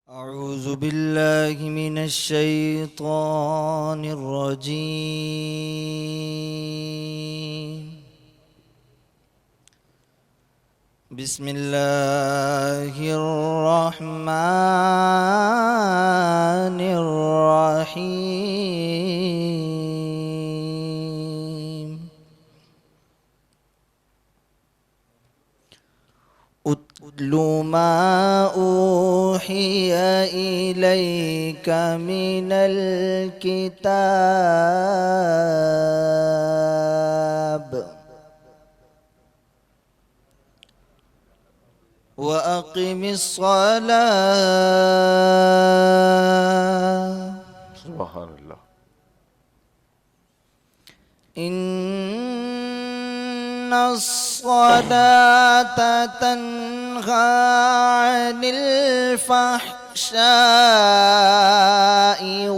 أعوذ بالله من الشيطان الرجيم. بسم الله الرحمن الرحيم. أتل ما أوحي إليك من الكتاب وأقم الصلاة سبحان اللہ. إن الصلاة تنهى عن الفحشاء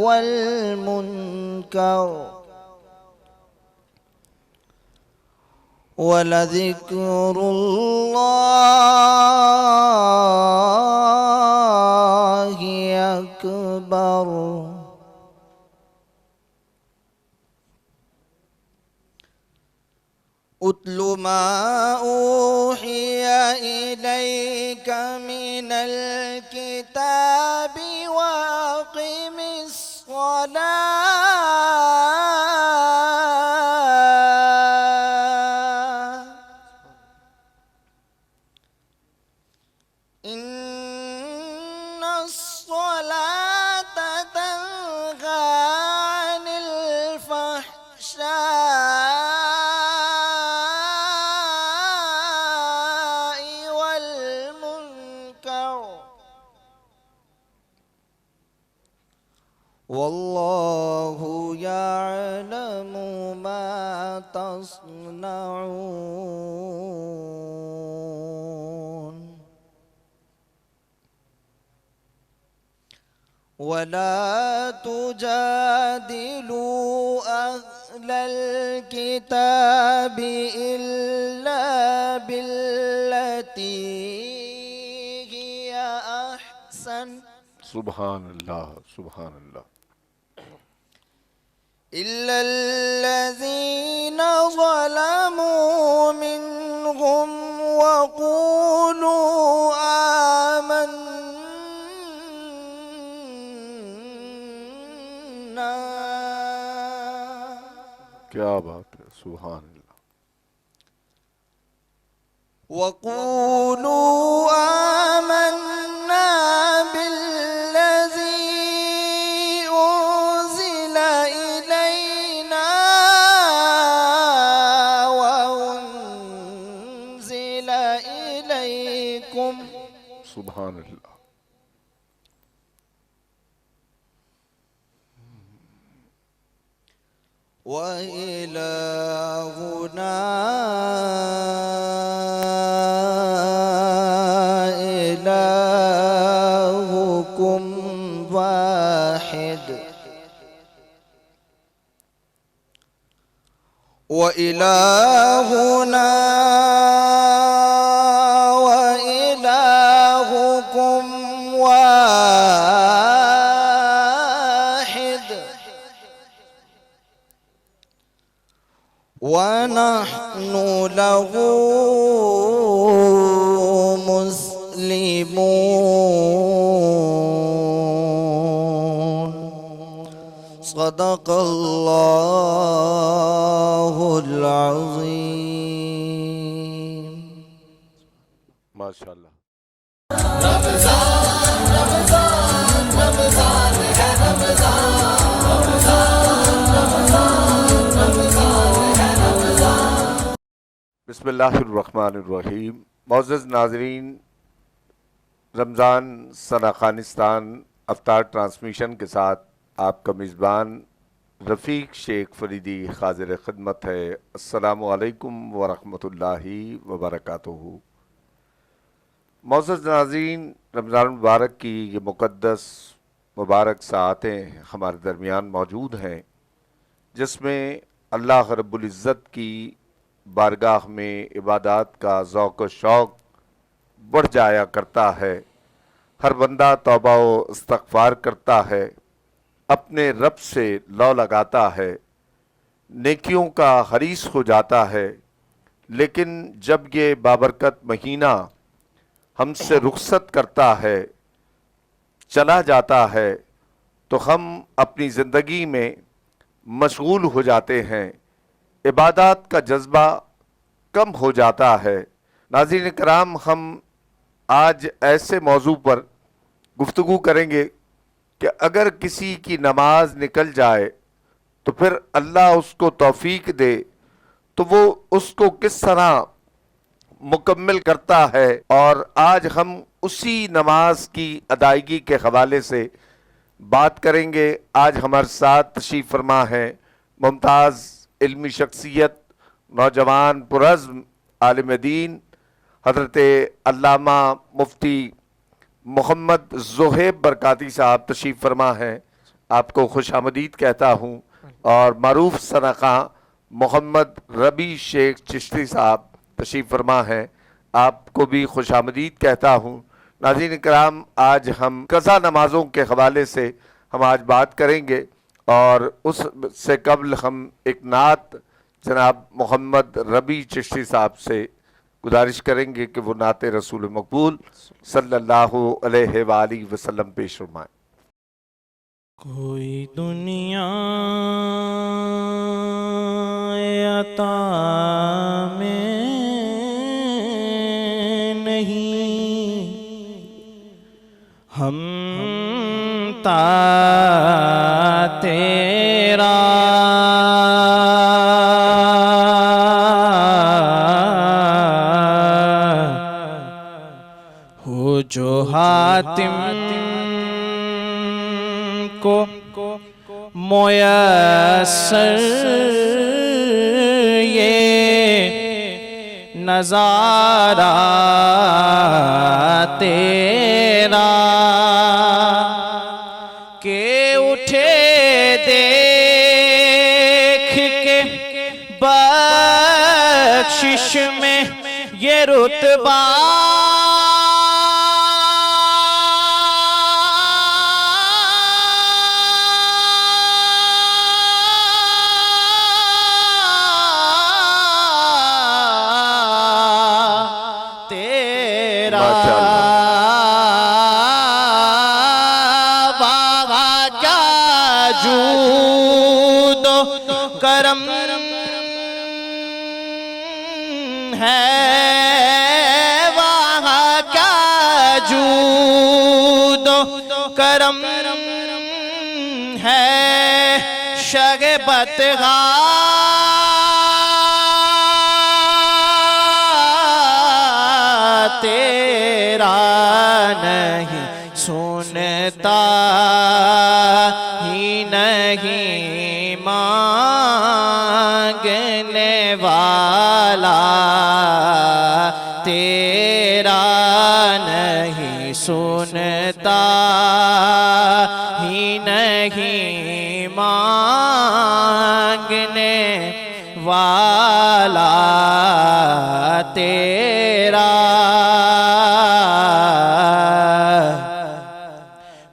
والمنكر ولذكر الله أكبر. أتل ما أوحي إليك من الكتاب وأقم الصلاة إن الصلاة تنهى عن الفحشاء والمنكر والله يعلم ما تصنعون. ولا تجادلوا أهل الكتاب إلا بالتي هي أحسن سبحان اللہ. سبحان اللہ. إلا الذين ظلموا منهم وقولوا آمنا. کیا بات ہے. سبحان اللہ. وقولوا آمنا بالذي أنزل إلينا وأنزل إليكم سبحان اللہ. وإلهنا إلهكم واحد وإلهنا وإلهكم واحد ونحن له مسلمون. صدق الله العظيم. ماشاء اللہ. بسم اللہ الرحمن الرحیم. معزز ناظرین، رمضان سنہ خانستان افطار ٹرانسمیشن کے ساتھ آپ کا میزبان رفیق شیخ فریدی حاضر خدمت ہے. السلام علیکم ورحمۃ اللہ وبرکاتہ. معزز ناظرین، رمضان المبارک کی یہ مقدس مبارک ساعتیں ہمارے درمیان موجود ہیں، جس میں اللہ رب العزت کی بارگاہ میں عبادات کا ذوق و شوق بڑھ جایا کرتا ہے۔ ہر بندہ توبہ و استغفار کرتا ہے، اپنے رب سے لو لگاتا ہے، نیکیوں کا حریص ہو جاتا ہے۔ لیکن جب یہ بابرکت مہینہ ہم سے رخصت کرتا ہے، چلا جاتا ہے، تو ہم اپنی زندگی میں مشغول ہو جاتے ہیں، عبادات کا جذبہ کم ہو جاتا ہے۔ ناظرین کرام، ہم آج ایسے موضوع پر گفتگو کریں گے کہ اگر کسی کی نماز نکل جائے تو پھر اللہ اس کو توفیق دے تو وہ اس کو کس طرح مکمل کرتا ہے، اور آج ہم اسی نماز کی ادائیگی کے حوالے سے بات کریں گے۔ آج ہمارے ساتھ تشریف فرما ہے ممتاز علمی شخصیت، نوجوان پرعزم عالم دین، حضرت علامہ مفتی محمد زہیب برکاتی صاحب تشریف فرما ہیں۔ آپ کو خوش آمدید کہتا ہوں، اور معروف ثناءخواں محمد ربیع شیخ چشتی صاحب تشریف فرما ہیں، آپ کو بھی خوش آمدید کہتا ہوں۔ ناظرین کرام، آج ہم قضا نمازوں کے حوالے سے ہم آج بات کریں گے، اور اس سے قبل ہم ایک نعت جناب محمد ربیع چشتی صاحب سے گزارش کریں گے کہ وہ نعت رسول مقبول صلی اللہ علیہ وآلہ وسلم پیش فرمائیں۔ کوئی دنیا عطا میں نہیں، ہم تا تیرا ہو جو حاتم کو میسر یہ نظارہ تیرا، کہ اٹھے دیکھ کے بخشش میں یہ رتبہ، کرم ہے وہاں کا جود و کرم ہے، شگبت تیرا نہیں سنتا ہی نہیں مانگنے والا تیرا نہیں سنتا ہی نہیں مانگنے والا تیرا،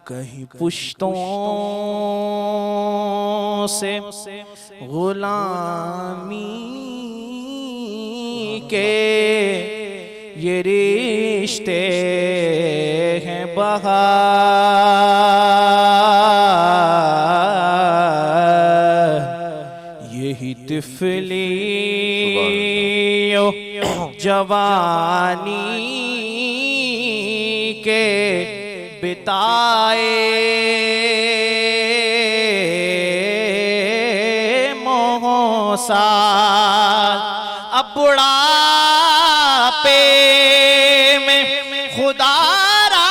کہیں پشتوں سے غلامی کے یہ رشتے ہیں بہار، یہی طفلی و جوانی کے بتائے سال، اب بڑھاپے میں خدا را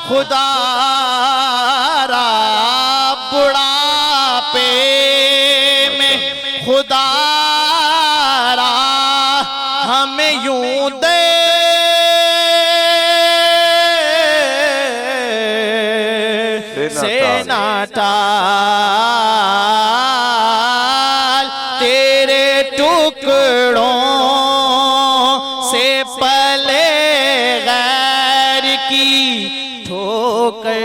خدا را بڑھاپے نہ ٹال، تیرے ٹکڑوں سے پلے غیر کی ٹھوکر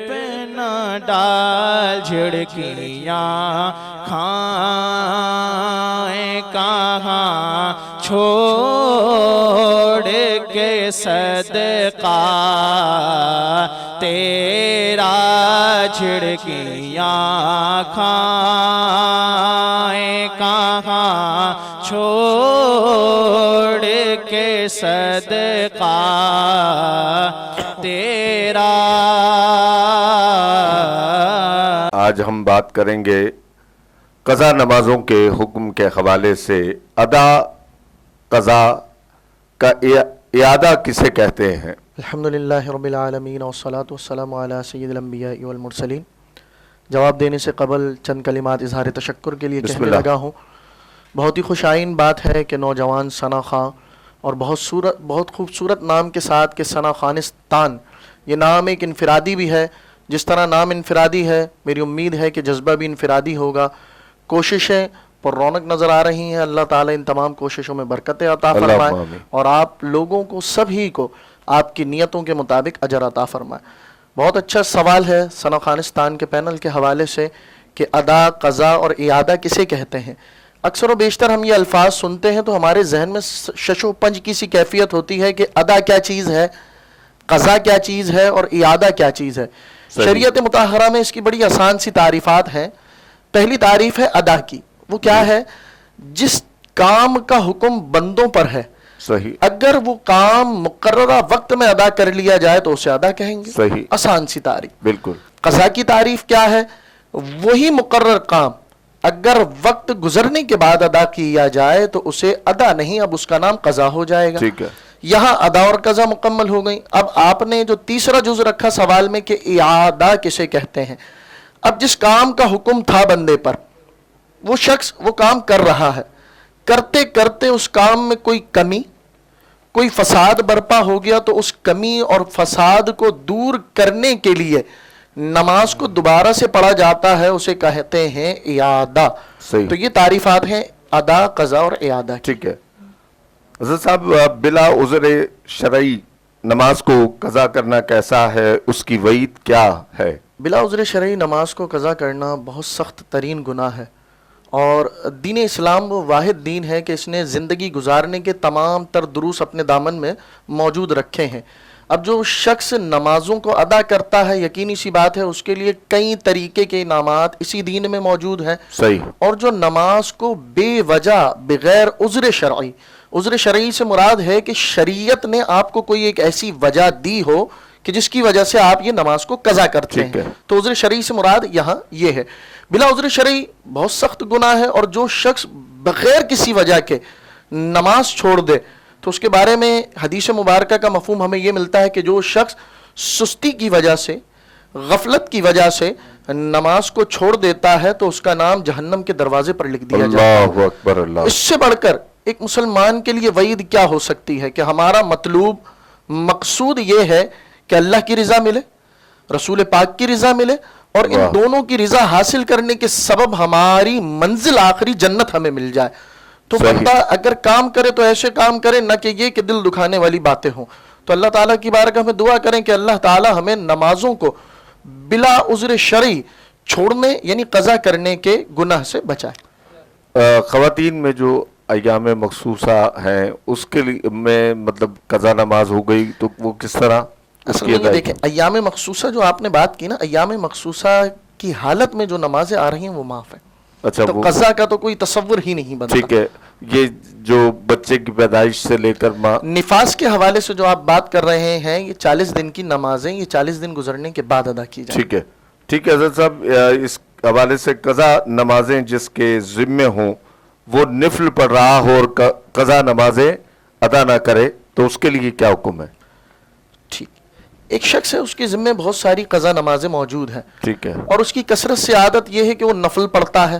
پہ نہ ڈال، جھڑکیاں کھائیں کہاں چھوڑ کے صدقہ تیرا، جھڑکیاں کھائیں کہاں چھوڑ کے صدقہ تیرا۔ آج ہم بات کریں گے قضا نمازوں کے حکم کے حوالے سے۔ ادا قضا کا اعادہ کسے کہتے ہیں؟ الحمدللہ رب العالمین والصلاة والسلام علی سید الانبیاء والمرسلین۔ جواب دینے سے قبل چند کلمات اظہار تشکر کے لیے کہنے لگا ہوں۔ بہت ہی خوش آئین بات ہے کہ نوجوان ثنا خان، اور بہت خوبصورت نام کے ساتھ کہ ثنا خانستان، یہ نام ایک انفرادی بھی ہے۔ جس طرح نام انفرادی ہے، میری امید ہے کہ جذبہ بھی انفرادی ہوگا۔ کوششیں پر رونق نظر آ رہی ہیں، اللہ تعالیٰ ان تمام کوششوں میں برکتیں عطا فرمائے اور آپ لوگوں کو سبھی کو آپ کی نیتوں کے مطابق اجر عطا فرمائے۔ بہت اچھا سوال ہے ثنا خانستان کے پینل کے حوالے سے کہ ادا، قضا اور اعادہ کسے کہتے ہیں۔ اکثر و بیشتر ہم یہ الفاظ سنتے ہیں تو ہمارے ذہن میں شش و پنج کی سی کیفیت ہوتی ہے کہ ادا کیا چیز ہے، قضا کیا چیز ہے اور اعادہ کیا چیز ہے۔ شریعت مطہرہ میں اس کی بڑی آسان سی تعریفات ہیں۔ پہلی تعریف ہے ادا کی، وہ کیا ہے؟ جس کام کا حکم بندوں پر ہے، صحیح، اگر وہ کام مقررہ وقت میں ادا کر لیا جائے تو اسے ادا کہیں گے۔ صحیح، آسان سی تعریف۔ بالکل۔ قضا کی تعریف کیا ہے؟ وہی مقرر کام اگر وقت گزرنے کے بعد ادا کیا جائے تو اسے ادا نہیں، اب اس کا نام قضا ہو جائے گا۔ ٹھیک ہے، یہاں ادا اور قضا مکمل ہو گئی۔ اب آپ نے جو تیسرا جز رکھا سوال میں کہ اعادہ کسے کہتے ہیں، اب جس کام کا حکم تھا بندے پر، وہ شخص وہ کام کر رہا ہے، کرتے کرتے اس کام میں کوئی کمی، کوئی فساد برپا ہو گیا تو اس کمی اور فساد کو دور کرنے کے لیے نماز کو دوبارہ سے پڑھا جاتا ہے، اسے کہتے ہیں اعادہ۔ صحیح، تو یہ تعریفات ہیں ادا، قضا اور اعادہ۔ ٹھیک ہے۔ حضرت صاحب، بلا عذر شرعی نماز کو قضا کرنا کیسا ہے، اس کی وعید کیا ہے؟ بلا عذر شرعی نماز کو قضا کرنا بہت سخت ترین گناہ ہے، اور دین اسلام وہ واحد دین ہے کہ اس نے زندگی گزارنے کے تمام تر دروس اپنے دامن میں موجود رکھے ہیں۔ اب جو شخص نمازوں کو ادا کرتا ہے، یقینی سی بات ہے اس کے لیے کئی طریقے کے انعامات اسی دین میں موجود ہیں۔ صحیح، اور جو نماز کو بے وجہ بغیر عذر شرعی، عذر شرعی سے مراد ہے کہ شریعت نے آپ کو کوئی ایک ایسی وجہ دی ہو کہ جس کی وجہ سے آپ یہ نماز کو قضا کرتے ہیں، تو عذر شرعی سے مراد یہاں یہ ہے۔ بلا عذر شرعی بہت سخت گناہ ہے، اور جو شخص بغیر کسی وجہ کے نماز چھوڑ دے تو اس کے بارے میں حدیث مبارکہ کا مفہوم ہمیں یہ ملتا ہے کہ جو شخص سستی کی وجہ سے، غفلت کی وجہ سے نماز کو چھوڑ دیتا ہے تو اس کا نام جہنم کے دروازے پر لکھ دیا جاتا ہے۔ اللہ اکبر، اللہ۔ اس سے بڑھ کر ایک مسلمان کے لیے وعید کیا ہو سکتی ہے کہ ہمارا مطلوب مقصود یہ ہے کہ اللہ کی رضا ملے، رسول پاک کی رضا ملے، اور ان دونوں کی رضا حاصل کرنے کے سبب ہماری منزل آخری جنت ہمیں مل جائے۔ تو بندہ اگر کام کرے تو ایسے کام کرے نہ کہ یہ کہ دل دکھانے والی باتیں ہوں۔ تو اللہ تعالیٰ کی بارگاہ میں دعا کریں کہ اللہ تعالیٰ ہمیں نمازوں کو بلا عذر شرعی چھوڑنے یعنی قضا کرنے کے گناہ سے بچائے۔ خواتین میں جو ایام مخصوصہ ہیں اس کے لیے میں مطلب قضا نماز ہو گئی تو وہ کس طرح؟ اصل میں یہ دیکھیں، ایام مخصوصہ جو آپ نے بات کی نا، ایام مخصوصہ کی حالت میں جو نمازیں آ رہی ہیں وہ معاف ہیں۔ اچھا، تو قضا کا تو کوئی تصور ہی نہیں بنتا۔ ٹھیک ہے، یہ جو بچے کی پیدائش سے لے کر نفاس کے حوالے سے جو آپ بات کر رہے ہیں، یہ 40 دن کی نمازیں یہ 40 دن گزرنے کے بعد ادا کی جائیں۔ ٹھیک ہے، ٹھیک ہے حضرت صاحب، اس حوالے سے قضا نمازیں جس کے ذمے ہوں وہ نفل پڑھ رہا ہو اور قضا نمازیں ادا نہ کرے تو اس کے لیے کیا حکم ہے؟ ٹھیک، ایک شخص ہے، اس کے ذمے بہت ساری قضا نمازیں موجود ہیں، ٹھیک ہے، اور اس کی کثرت سے عادت یہ ہے کہ وہ نفل پڑھتا ہے،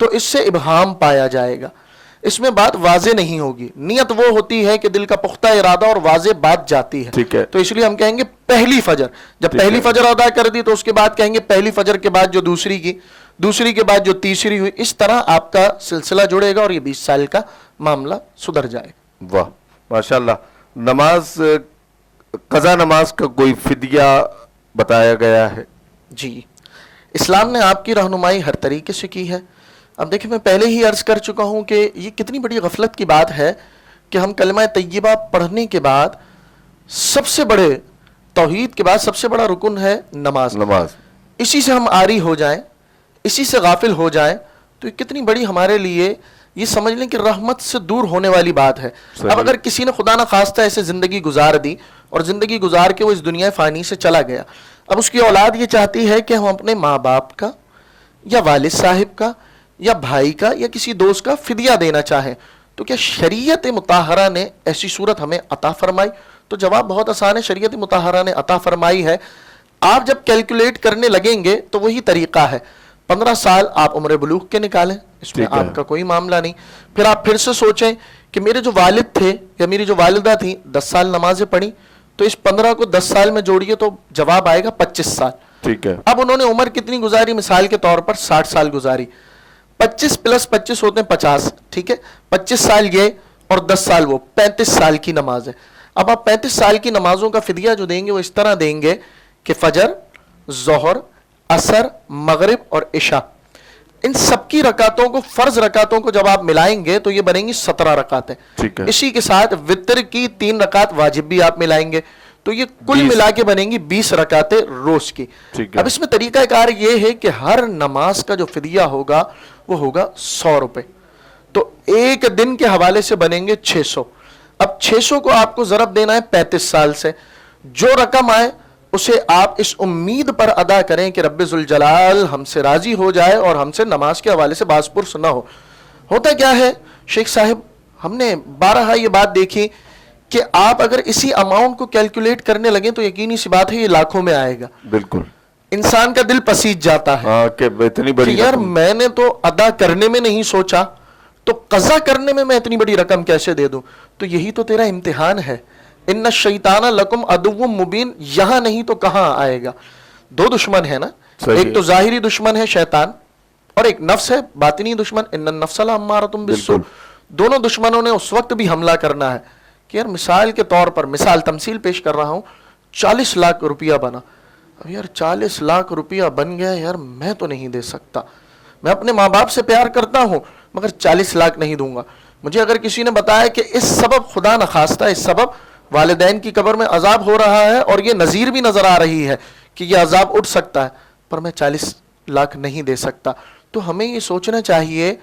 تو اس سے ابہام پایا جائے گا, اس میں بات واضح نہیں ہوگی. نیت وہ ہوتی ہے کہ دل کا پختہ ارادہ اور واضح بات جاتی ہے. ٹھیک ہے. تو اس لیے ہم کہیں گے پہلی فجر, جب پہلی فجر ادا کر دی تو اس کے بعد کہیں گے پہلی فجر کے بعد جو دوسری کی, دوسری کے بعد جو تیسری ہوئی, اس طرح آپ کا سلسلہ جڑے گا اور یہ 20 سال کا معاملہ سدھر جائے گا. واہ ماشاءاللہ. نماز, قضا نماز کا کوئی فدیہ بتایا گیا ہے؟ جی, اسلام نے آپ کی رہنمائی ہر طریقے سے کی ہے. اب دیکھیں, میں پہلے ہی عرض کر چکا ہوں کہ یہ کتنی بڑی غفلت کی بات ہے کہ ہم کلمہ طیبہ پڑھنے کے بعد سب سے بڑے توحید کے بعد سب سے بڑا رکن ہے نماز. اسی سے ہم عاری ہو جائیں, اسی سے غافل ہو جائیں, تو یہ کتنی بڑی ہمارے لیے, یہ سمجھ لیں کہ رحمت سے دور ہونے والی بات ہے. اب اگر کسی نے خدا نہ خواستہ ایسے زندگی گزار دی اور زندگی گزار کے وہ اس دنیا فانی سے چلا گیا, اب اس کی اولاد یہ چاہتی ہے کہ ہم اپنے ماں باپ کا یا والد صاحب کا یا بھائی کا یا کسی دوست کا فدیہ دینا چاہیں, تو کیا شریعت مطہرہ نے ایسی صورت ہمیں عطا فرمائی؟ تو جواب بہت آسان ہے, شریعت مطہرہ نے عطا فرمائی ہے. آپ جب کیلکولیٹ کرنے لگیں گے تو وہی طریقہ ہے. 15 سال آپ عمر بلوغ کے نکالیں, اس میں آپ کا کوئی معاملہ نہیں. پھر آپ پھر سے سوچیں کہ میرے جو والد تھے یا میری جو والدہ تھیں 10 سال نمازیں پڑھی, تو اس 15 کو 10 سال میں جوڑیے تو جواب آئے گا 25 سال. ٹھیک ہے. اب انہوں نے عمر کتنی گزاری؟ مثال کے طور پر 60 سال گزاری. 25 + 25 ہوتے ہیں 50. ٹھیک ہے, 25 سال یہ اور 10 سال وہ, 35 سال کی نماز ہے. اب آپ 35 سال کی نمازوں کا فدیہ جو دیں گے وہ اس طرح دیں گے کہ فجر, ظہر, عصر, مغرب اور عشاء, ان سب کی رکعتوں کو, فرض رکعتوں کو جب آپ ملائیں گے تو یہ بنیں گی 17 رکعتیں. اسی کے ساتھ وتر کی 3 رکعت واجب بھی آپ ملائیں گے تو یہ کل ملا کے بنیں گی 20 رکعتیں روز کی. اب اس میں طریقہ کار یہ ہے کہ ہر نماز کا جو فدیہ ہوگا وہ ہوگا 100 روپے, تو ایک دن کے حوالے سے بنیں گے 600. اب 600 کو آپ کو ضرب دینا ہے 35 سال سے, جو رقم آئے اسے آپ اس امید پر ادا کریں کہ رب ذوالجلال ہم سے راضی ہو جائے اور ہم سے نماز کے حوالے سے باز پرس نہ ہو. ہوتا کیا ہے شیخ صاحب, ہم نے بارہا یہ بات دیکھی کہ آپ اگر اسی اماؤنٹ کو کیلکولیٹ کرنے لگیں تو یقینی سی بات ہے یہ لاکھوں میں آئے گا. بالکل. انسان کا دل پسیج جاتا ہے کہ اتنی بڑی یار میں نے تو ادا کرنے میں نہیں سوچا, تو قضا کرنے میں اتنی بڑی رقم کیسے دے دوں؟ تو یہی تو تیرا امتحان ہے. ان الشیطان لکم عدو مبین, یہاں نہیں تو کہاں آئے گا؟ 2 دشمن ہے نا, ایک تو ظاہری دشمن ہے شیطان اور ایک نفس ہے باطنی دشمن, ان النفس لامارۃ بالسوء. دونوں دشمنوں نے اس وقت بھی حملہ کرنا ہے کہ یار مثال کے طور پر, مثال تمثیل پیش کر رہا ہوں, 40 لاکھ روپیہ بنا. اب یار 40 لاکھ روپیہ بن گیا یار, میں تو نہیں دے سکتا, میں اپنے ماں باپ سے پیار کرتا ہوں مگر 40 لاکھ نہیں دوں گا. مجھے اگر کسی نے بتایا کہ اس سبب خدا نخواستہ اس سبب والدین کی قبر میں عذاب ہو رہا ہے اور یہ نذیر بھی نظر آ رہی ہے کہ یہ عذاب اٹھ سکتا ہے, پر میں 40 لاکھ نہیں دے سکتا, تو ہمیں یہ سوچنا چاہیے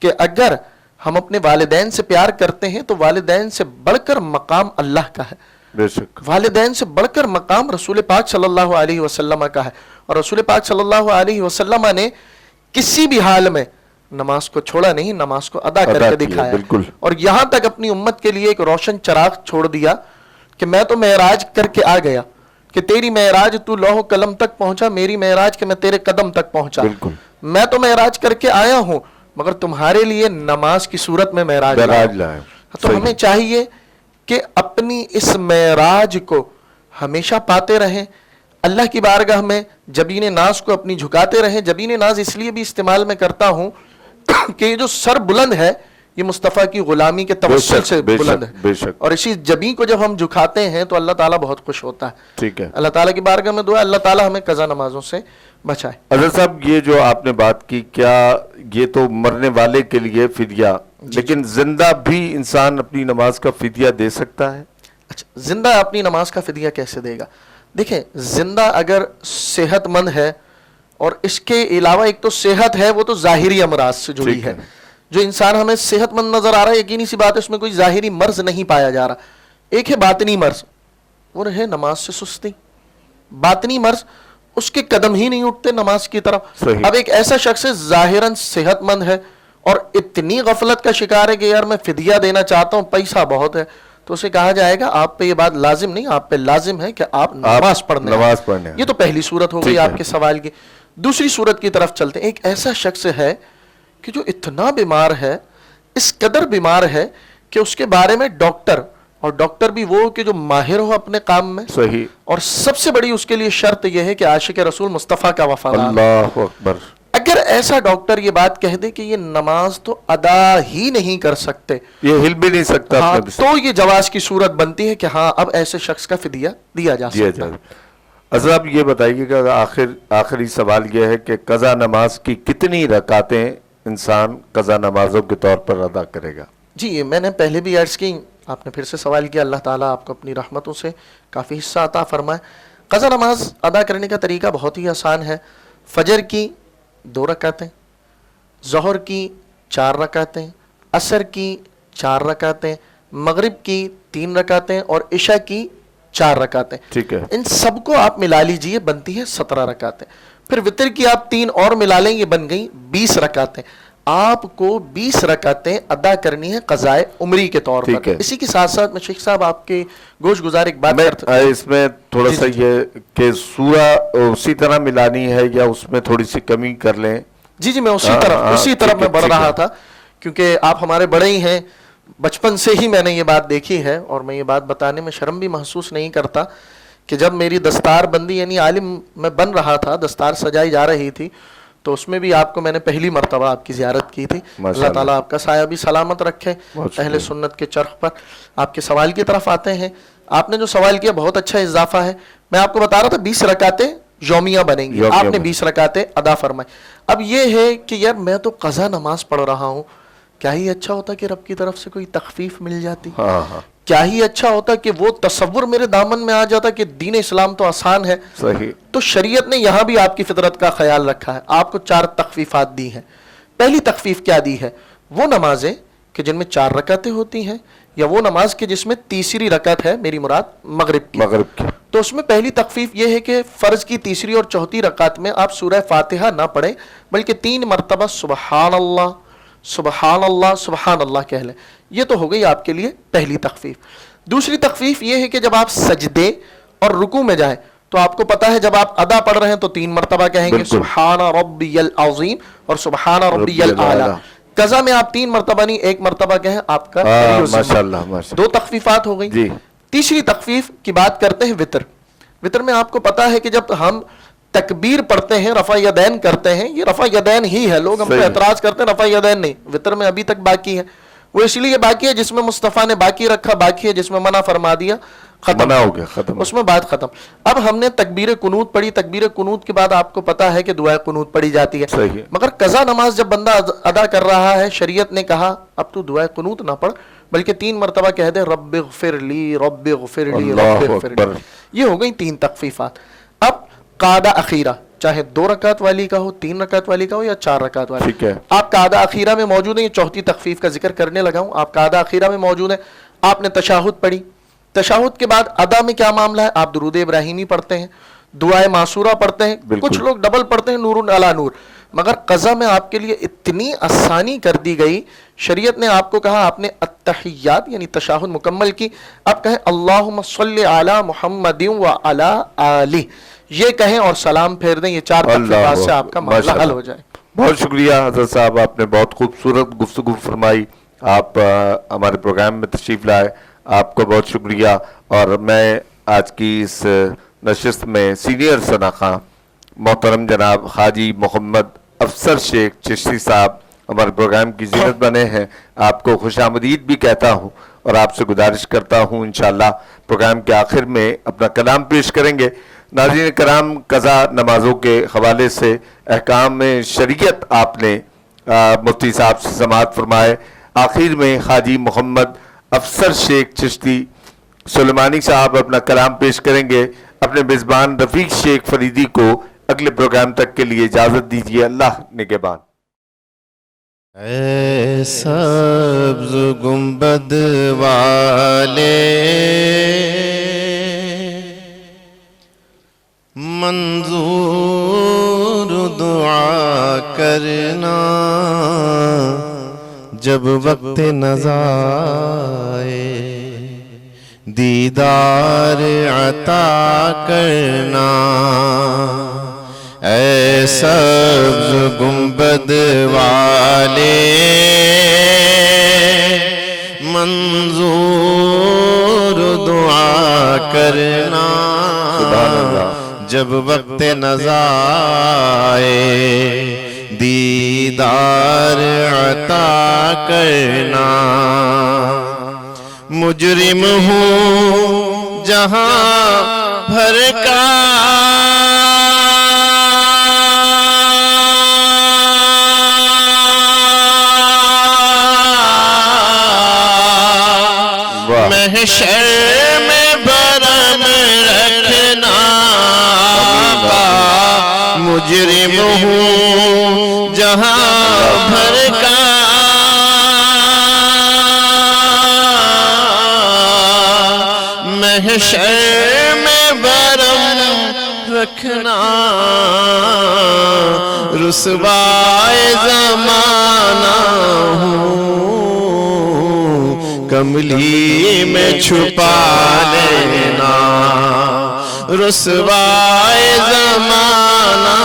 کہ اگر ہم اپنے والدین سے پیار کرتے ہیں تو والدین سے بڑھ کر مقام اللہ کا ہے, بے شک والدین سے بڑھ کر مقام رسول پاک صلی اللہ علیہ وسلم کا ہے. اور رسول پاک صلی اللہ علیہ وسلم نے کسی بھی حال میں نماز کو چھوڑا نہیں, نماز کو ادا کر کے دکھایا. بالکل. اور یہاں تک اپنی امت کے لیے ایک روشن چراغ چھوڑ دیا کہ میں تو معراج کر کے آ گیا, کہ تیری معراج تو لوح و قلم تک پہنچا, میری معراج کہ میں تیرے قدم تک پہنچا. میں تو معراج کر کے آیا ہوں مگر تمہارے لیے نماز کی صورت میں معراج لایا. تو ہمیں چاہیے کہ اپنی اس معراج کو ہمیشہ پاتے رہیں, اللہ کی بارگاہ میں جبین ناز کو اپنی جھکاتے رہیں. جبین ناز اس لیے بھی استعمال میں کرتا ہوں کہ یہ جو سر بلند ہے یہ مصطفیٰ کی غلامی کے توسل سے بلند ہے, اور اسی جبین کو جب ہم جھکاتے ہیں تو اللہ تعالیٰ بہت خوش ہوتا ہے. ٹھیک ہے, اللہ تعالیٰ کی بارگاہ میں دعا اللہ تعالیٰ ہمیں قضا نمازوں سے بچائے. حضرت صاحب یہ جو آپ نے بات کی, کیا یہ تو مرنے والے کے لیے فدیہ, لیکن زندہ بھی انسان اپنی نماز کا فدیہ دے سکتا ہے؟ اچھا, زندہ اپنی نماز کا فدیہ کیسے دے گا؟ دیکھیں, زندہ اگر صحت مند ہے, اور اس کے علاوہ ایک تو صحت ہے وہ تو ظاہری امراض سے جڑی ہے, جو انسان ہمیں صحت مند نظر آ رہا ہے یقینی سی بات ہے اس میں کوئی ظاہری مرض نہیں پایا جا رہا. ایک ہے باطنی مرض, وہ ہے نماز سے سستی. باطنی مرض, اس کے قدم ہی نہیں اٹھتے نماز کی طرف. اب ایک ایسا شخص ظاہراً صحت مند ہے اور اتنی غفلت کا شکار ہے کہ یار میں فدیہ دینا چاہتا ہوں, پیسہ بہت ہے, تو اسے کہا جائے گا آپ پہ یہ بات لازم نہیں, آپ پہ لازم ہے کہ آپ نماز پڑھنے. یہ تو پہلی صورت ہو گئی آپ کے سوال کی. دوسری صورت کی طرف چلتے ہیں. ایک ایسا شخص ہے کہ جو اتنا بیمار ہے، اس قدر بیمار ہے کہ اس کے بارے میں ڈاکٹر، اور ڈاکٹر بھی وہ کہ جو ماہر ہو اپنے کام میں، صحیح، اور سب سے بڑی اس کے لیے شرط یہ ہے کہ عاشق رسول مصطفیٰ کا وفادار۔ اللہ اکبر۔ اگر ایسا ڈاکٹر یہ بات کہہ دے کہ یہ نماز تو ادا ہی نہیں کر سکتے، یہ ہل بھی نہیں سکتا ہاں، اپنے سے۔ تو یہ جواز کی صورت بنتی ہے کہ ہاں اب ایسے شخص کا فدیہ دیا جا سکتا ہے۔ حضرت یہ بتائیے کہ آخری سوال یہ ہے کہ قضا نماز کی کتنی رکعتیں انسان قضا نمازوں کے طور پر ادا کرے گا؟ جی یہ میں نے پہلے بھی عرض کی، آپ نے پھر سے سوال کیا، اللہ تعالیٰ آپ کو اپنی رحمتوں سے کافی حصہ عطا فرمائے۔ قضا نماز ادا کرنے کا طریقہ بہت ہی آسان ہے۔ فجر کی 2 رکعتیں، ظہر کی 4 رکعتیں، عصر کی 4 رکعتیں، مغرب کی 3 رکعتیں اور عشاء کی 4 رکعتیں۔ ٹھیک ہے، ان سب کو آپ ملا لیجئے، بنتی ہے 17 رکعتیں۔ پھر وتر کی آپ 3 اور ملا لیں، یہ بن گئی 20 رکعتیں۔ آپ کو 20 رکعتیں ادا کرنی ہے قضائے عمری کے طور پر۔ اسی کے ساتھ ساتھ میں شیخ صاحب آپ کے گوش گزار ایک بات کرتا ہوں، اس میں تھوڑا سا یہ کہ سورہ اسی طرح ملانی ہے یا اس میں تھوڑی سی کمی کر لیں؟ جی میں اسی طرف میں بڑھ رہا تھا، کیونکہ آپ ہمارے بڑے ہی ہیں، بچپن سے ہی میں نے یہ بات دیکھی ہے، اور میں یہ بات بتانے میں شرم بھی محسوس نہیں کرتا کہ جب میری دستار بندی یعنی عالم میں بن رہا تھا، دستار سجائی جا رہی تھی، تو اس میں بھی آپ کو میں نے پہلی مرتبہ آپ کی زیارت کی تھی۔ اللہ تعالیٰ آپ کا سایہ بھی سلامت رکھے اہل سنت کے چرخ پر۔ آپ کے سوال کی طرف آتے ہیں، آپ نے جو سوال کیا بہت اچھا اضافہ ہے۔ میں آپ کو بتا رہا تھا 20 رکعتیں یومیہ بنیں گی، آپ نے 20 رکعتیں ادا فرمائیں۔ اب یہ ہے کہ یار میں تو قضا نماز پڑھ رہا ہوں، کیا ہی اچھا ہوتا کہ رب کی طرف سے کوئی تخفیف مل جاتی، کیا ہی اچھا ہوتا کہ وہ تصور میرے دامن میں آ جاتا کہ دین اسلام تو آسان ہے۔ صحیح، تو شریعت نے یہاں بھی آپ کی فطرت کا خیال رکھا ہے، آپ کو 4 تخفیفات دی ہیں۔ پہلی تخفیف کیا دی ہے؟ وہ نمازیں کہ جن میں 4 رکعتیں ہوتی ہیں، یا وہ نماز کہ جس میں تیسری رکعت ہے، میری مراد مغرب کی، تو اس میں پہلی تخفیف یہ ہے کہ فرض کی تیسری اور چوتھی رکعت میں آپ سورہ فاتحہ نہ پڑھیں، بلکہ 3 مرتبہ سبحان اللہ سبحان اللہ سبحان اللہ کہہ لیں۔ یہ تو ہو گئی آپ کے لیے پہلی تخفیف۔ دوسری تخفیف یہ ہے کہ جب آپ سجدے اور رکوع میں جائیں تو آپ کو پتا ہے جب آپ ادا پڑھ رہے ہیں تو 3 مرتبہ کہیں گے سبحان ربی العظیم اور سبحان ربی الاعلی۔ قضا میں آپ 3 مرتبہ نہیں 1 مرتبہ کہیں، آپ کا ماشاءاللہ۔ 2 تخفیفات ہو گئی۔ تیسری تخفیف کی بات کرتے ہیں وتر۔ وتر میں آپ کو پتا ہے کہ جب ہم تکبیر پڑھتے ہیں، رفع یدین کرتے ہیں، یہ رفع یدین ہی ہے، لوگ ہم پہ اعتراض کرتے ہیں رفع یدین نہیں، وتر میں ابھی تک باقی ہے۔ وہ اس لیے باقی ہے جس میں مصطفیٰ نے باقی رکھا باقی ہے، جس میں منع فرما دیا ختم ہو گیا، اس میں بات ختم۔ اب ہم نے تکبیر قنوت پڑھی، تکبیر قنوت کے بعد آپ کو پتا ہے کہ دعائے قنوت پڑھی جاتی ہے، مگر قضا نماز جب بندہ ادا کر رہا ہے، شریعت نے کہا اب تو دعائے قنوت نہ پڑھ، بلکہ 3 مرتبہ کہہ دے رب اغفر لی رب اغفر لی رب اغفر لی۔ یہ ہو گئی 3 تخفیفات۔ اب قعدہ اخیرہ، چاہے 2 رکعت والی کا ہو، 3 رکعت والی کا ہو یا 4 رکعت والی، آپ قعدہ اخیرہ میں موجود ہیں۔ یہ چوتھی تخفیف کا ذکر کرنے لگا ہوں، آپ قعدہ اخیرہ میں موجود ہیں۔ آپ نے تشہد پڑھی، تشہد کے بعد ادا میں کیا معاملہ ہے؟ آپ درود ابراہیمی پڑھتے ہیں، دعائے معصورہ پڑھتے ہیں، کچھ لوگ ڈبل پڑھتے ہیں نور علی نور، مگر قضا میں آپ کے لیے اتنی آسانی کر دی گئی، شریعت نے آپ کو کہا آپ نے التحیات یعنی تشہد مکمل کی، آپ کہیں اللہم صلی علی محمد و علی آلہ، یہ کہیں اور سلام پھیر دیں، یہ 4 تخفیفات سے آپ کا معاملہ حل ہو جائے۔ بہت شکریہ حضرت صاحب، آپ نے بہت خوبصورت گفتگو فرمائی، آپ ہمارے پروگرام میں تشریف لائے، آپ کو بہت شکریہ۔ اور میں آج کی اس نشست میں سینئر ثنا خواں محترم جناب حاجی محمد افسر شیخ چشتی صاحب ہمارے پروگرام کی زینت بنے ہیں، آپ کو خوش آمدید بھی کہتا ہوں اور آپ سے گزارش کرتا ہوں انشاءاللہ پروگرام کے آخر میں اپنا کلام پیش کریں گے۔ ناظرین کرام، قضا نمازوں کے حوالے سے احکام شریعت آپ نے مفتی صاحب سے سماعت فرمائے، آخر میں حاجی محمد افسر شیخ چشتی سلیمانی صاحب اپنا کلام پیش کریں گے۔ اپنے میزبان رفیق شیخ فریدی کو اگلے پروگرام تک کے لیے اجازت دیجیے۔ اللہ نگہبان۔ اے سبز گنبد والے منظور دعا کرنا، جب وقت نزائے دیدار عطا کرنا، اے سبز گنبد والے منظور دعا کرنا سبحان اللہ جب وقت نزا آئے دیدار عطا کرنا مجرم ہوں جہاں بھر کا محشر میں برم رکھنا مجرم ہوں جہاں بھر کا محشر میں برم رکھنا رسوائے زمانہ ہوں کملی میں چھپا لینا رسوائے زمانہ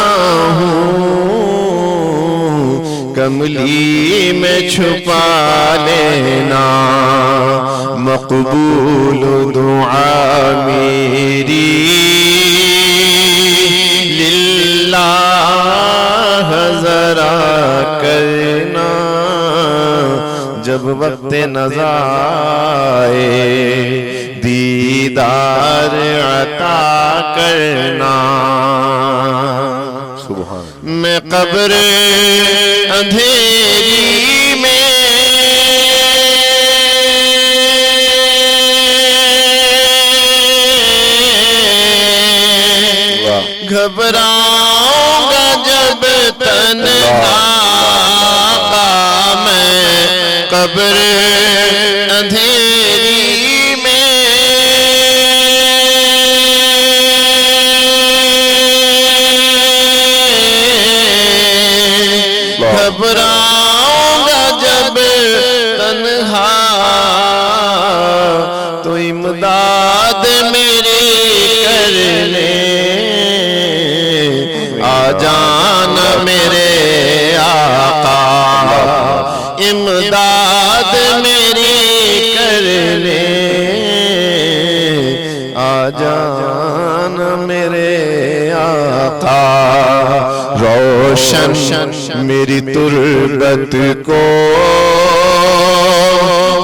ہوں کملی میں چھپا لینا مقبول دعا میری للہ ذرا کرنا جب وقت نزا آئے دیدار عطا کرنا سبحان میں قبر اندھیری میں گھبراؤں گا جب تنہا میں قبر اندھیری میں گھبراؤں گا جب تنہا تو امداد میری کرنے آ جانا میرے آقا امداد میری کرنے آ جانا میرے آقا روشن میری تربت کو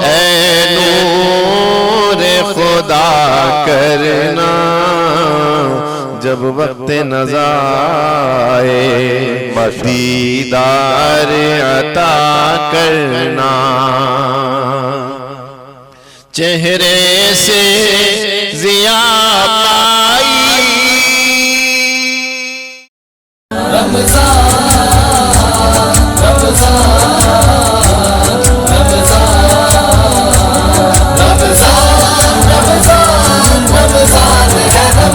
اے نور خدا کرنا جب وقت نزا آئے دیدار عطا کرنا چہرے سے